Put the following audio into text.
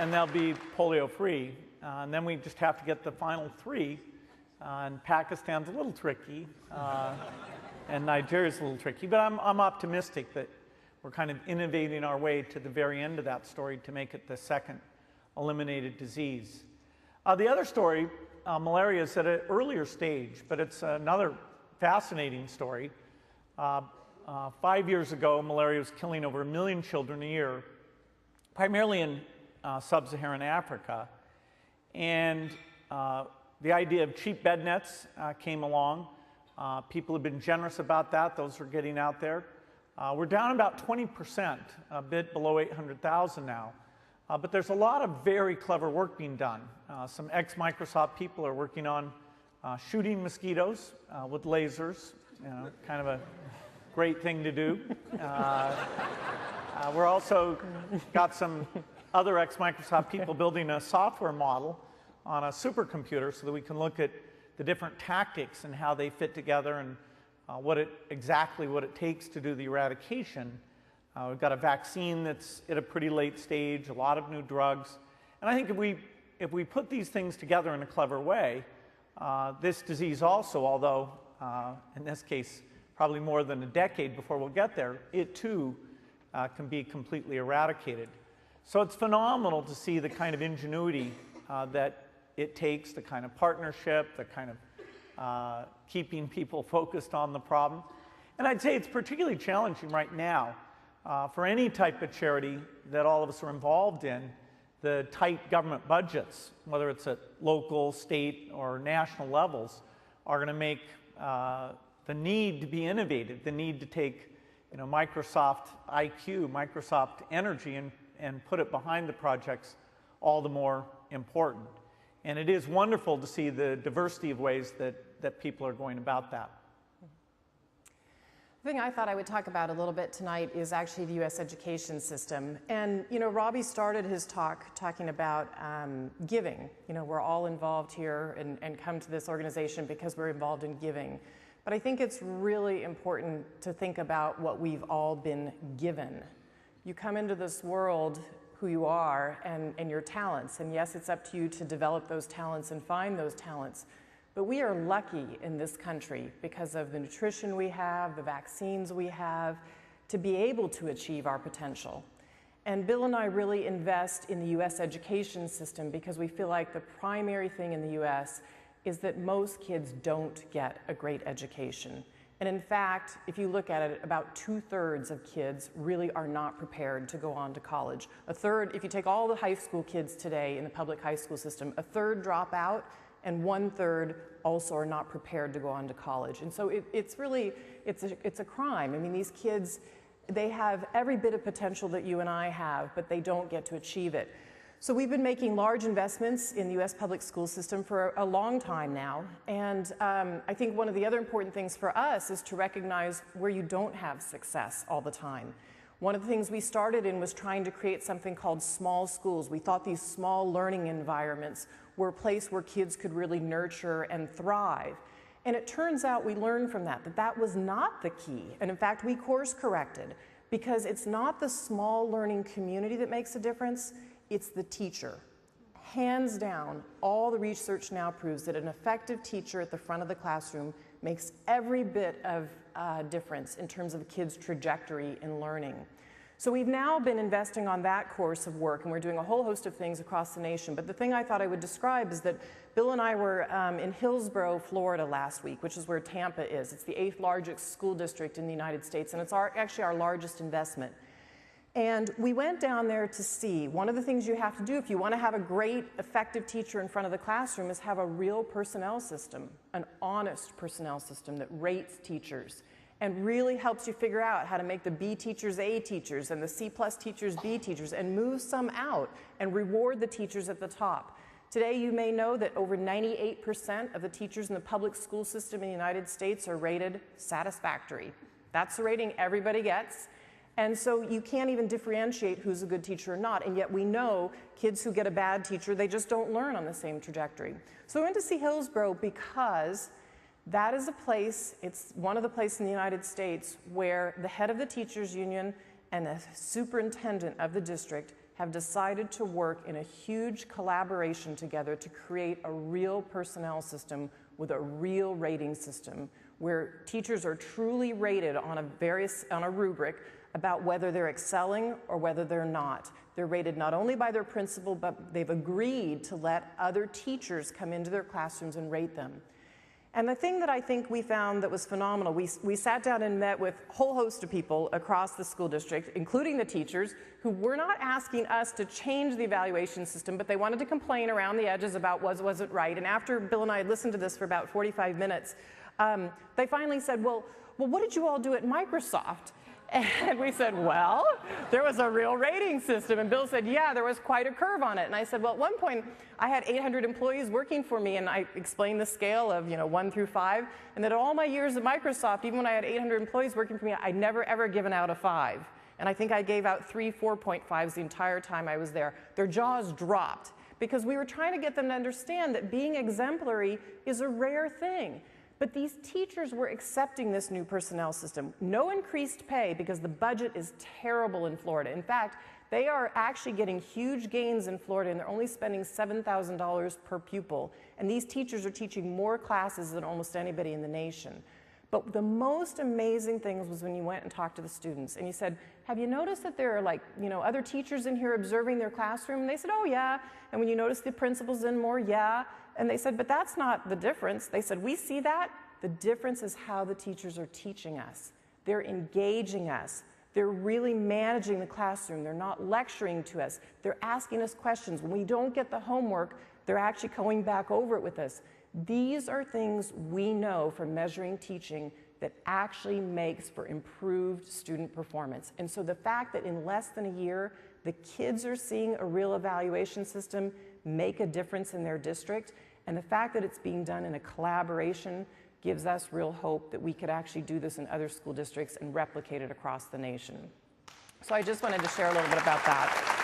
and they'll be polio-free. And then we just have to get the final 3. And Pakistan's a little tricky, and Nigeria's a little tricky. But I'm optimistic that we're kind of innovating our way to the very end of that story to make it the second eliminated disease. The other story, malaria, is at an earlier stage, but it's another fascinating story. 5 years ago, malaria was killing over 1 million children a year, primarily in sub-Saharan Africa. And the idea of cheap bed nets came along. People have been generous about that. Those are getting out there. We're down about 20%, a bit below 800,000 now. But there's a lot of very clever work being done. Some ex-Microsoft people are working on shooting mosquitoes with lasers, kind of a great thing to do. We're also got some other ex-Microsoft people building a software model on a supercomputer so that we can look at the different tactics and how they fit together and exactly what it takes to do the eradication. We've got a vaccine that's at a pretty late stage, a lot of new drugs. And I think if we put these things together in a clever way, this disease also, although in this case probably more than a decade before we'll get there, it too can be completely eradicated. So it's phenomenal to see the kind of ingenuity that it takes, the kind of partnership, the kind of keeping people focused on the problem. And I'd say it's particularly challenging right now for any type of charity that all of us are involved in. The tight government budgets, whether it's at local, state, or national levels, are going to make the need to be innovative, the need to take Microsoft IQ, Microsoft energy, and put it behind the projects all the more important. And it is wonderful to see the diversity of ways that people are going about that. The thing I thought I would talk about a little bit tonight is actually the U.S. education system. And, Robbie started his talk talking about giving. We're all involved here and come to this organization because we're involved in giving. But I think it's really important to think about what we've all been given. You come into this world who you are and your talents. And yes, it's up to you to develop those talents and find those talents. But we are lucky in this country because of the nutrition we have, the vaccines we have, to be able to achieve our potential. And Bill and I really invest in the U.S. education system because we feel like the primary thing in the U.S. is that most kids don't get a great education. And in fact, if you look at it, about 2/3 of kids really are not prepared to go on to college. A third, if you take all the high school kids today in the public high school system, a third drop out, and 1/3 also are not prepared to go on to college. And so it's a crime. I mean, these kids, they have every bit of potential that you and I have, but they don't get to achieve it. So we've been making large investments in the U.S. public school system for a long time now. And I think one of the other important things for us is to recognize where you don't have success all the time. One of the things we started in was trying to create something called small schools. We thought these small learning environments were a place where kids could really nurture and thrive. And it turns out we learned from that was not the key. And in fact, we course corrected because it's not the small learning community that makes a difference, it's the teacher. Hands down, all the research now proves that an effective teacher at the front of the classroom makes every bit of difference in terms of a kid's trajectory in learning. So we've now been investing on that course of work, and we're doing a whole host of things across the nation. But the thing I thought I would describe is that Bill and I were in Hillsborough, Florida last week, which is where Tampa is. It's the 8th largest school district in the United States, and it's actually our largest investment. And we went down there to see, one of the things you have to do if you want to have a great, effective teacher in front of the classroom is have a real personnel system, an honest personnel system that rates teachers and really helps you figure out how to make the B teachers A teachers and the C+ teachers B teachers and move some out and reward the teachers at the top. Today, you may know that over 98% of the teachers in the public school system in the United States are rated satisfactory. That's the rating everybody gets. And so you can't even differentiate who's a good teacher or not, and yet we know kids who get a bad teacher, they just don't learn on the same trajectory. So I went to see Hillsborough because that is a place, it's one of the places in the United States where the head of the teachers union and the superintendent of the district have decided to work in a huge collaboration together to create a real personnel system with a real rating system where teachers are truly rated on a rubric about whether they're excelling or whether they're not. They're rated not only by their principal, but they've agreed to let other teachers come into their classrooms and rate them. And the thing that I think we found that was phenomenal, we sat down and met with a whole host of people across the school district, including the teachers, who were not asking us to change the evaluation system, but they wanted to complain around the edges about was it right. And after Bill and I had listened to this for about 45 minutes, they finally said, well, what did you all do at Microsoft? And we said, well, there was a real rating system. And Bill said, yeah, there was quite a curve on it. And I said, well, at one point, I had 800 employees working for me, and I explained the scale of 1 through 5, and that all my years at Microsoft, even when I had 800 employees working for me, I'd never, ever given out a 5. And I think I gave out 3 4.5s the entire time I was there. Their jaws dropped, because we were trying to get them to understand that being exemplary is a rare thing. But these teachers were accepting this new personnel system. No increased pay, because the budget is terrible in Florida. In fact, they are actually getting huge gains in Florida, and they're only spending $7,000 per pupil. And these teachers are teaching more classes than almost anybody in the nation. But the most amazing thing was when you went and talked to the students, and you said, have you noticed that there are other teachers in here observing their classroom? And they said, oh yeah. And when you notice the principal's in more, yeah. And they said, but that's not the difference. They said, we see that. The difference is how the teachers are teaching us. They're engaging us. They're really managing the classroom. They're not lecturing to us. They're asking us questions. When we don't get the homework, they're actually going back over it with us. These are things we know from measuring teaching that actually makes for improved student performance. And so the fact that in less than a year, the kids are seeing a real evaluation system make a difference in their district, and the fact that it's being done in a collaboration gives us real hope that we could actually do this in other school districts and replicate it across the nation. So I just wanted to share a little bit about that.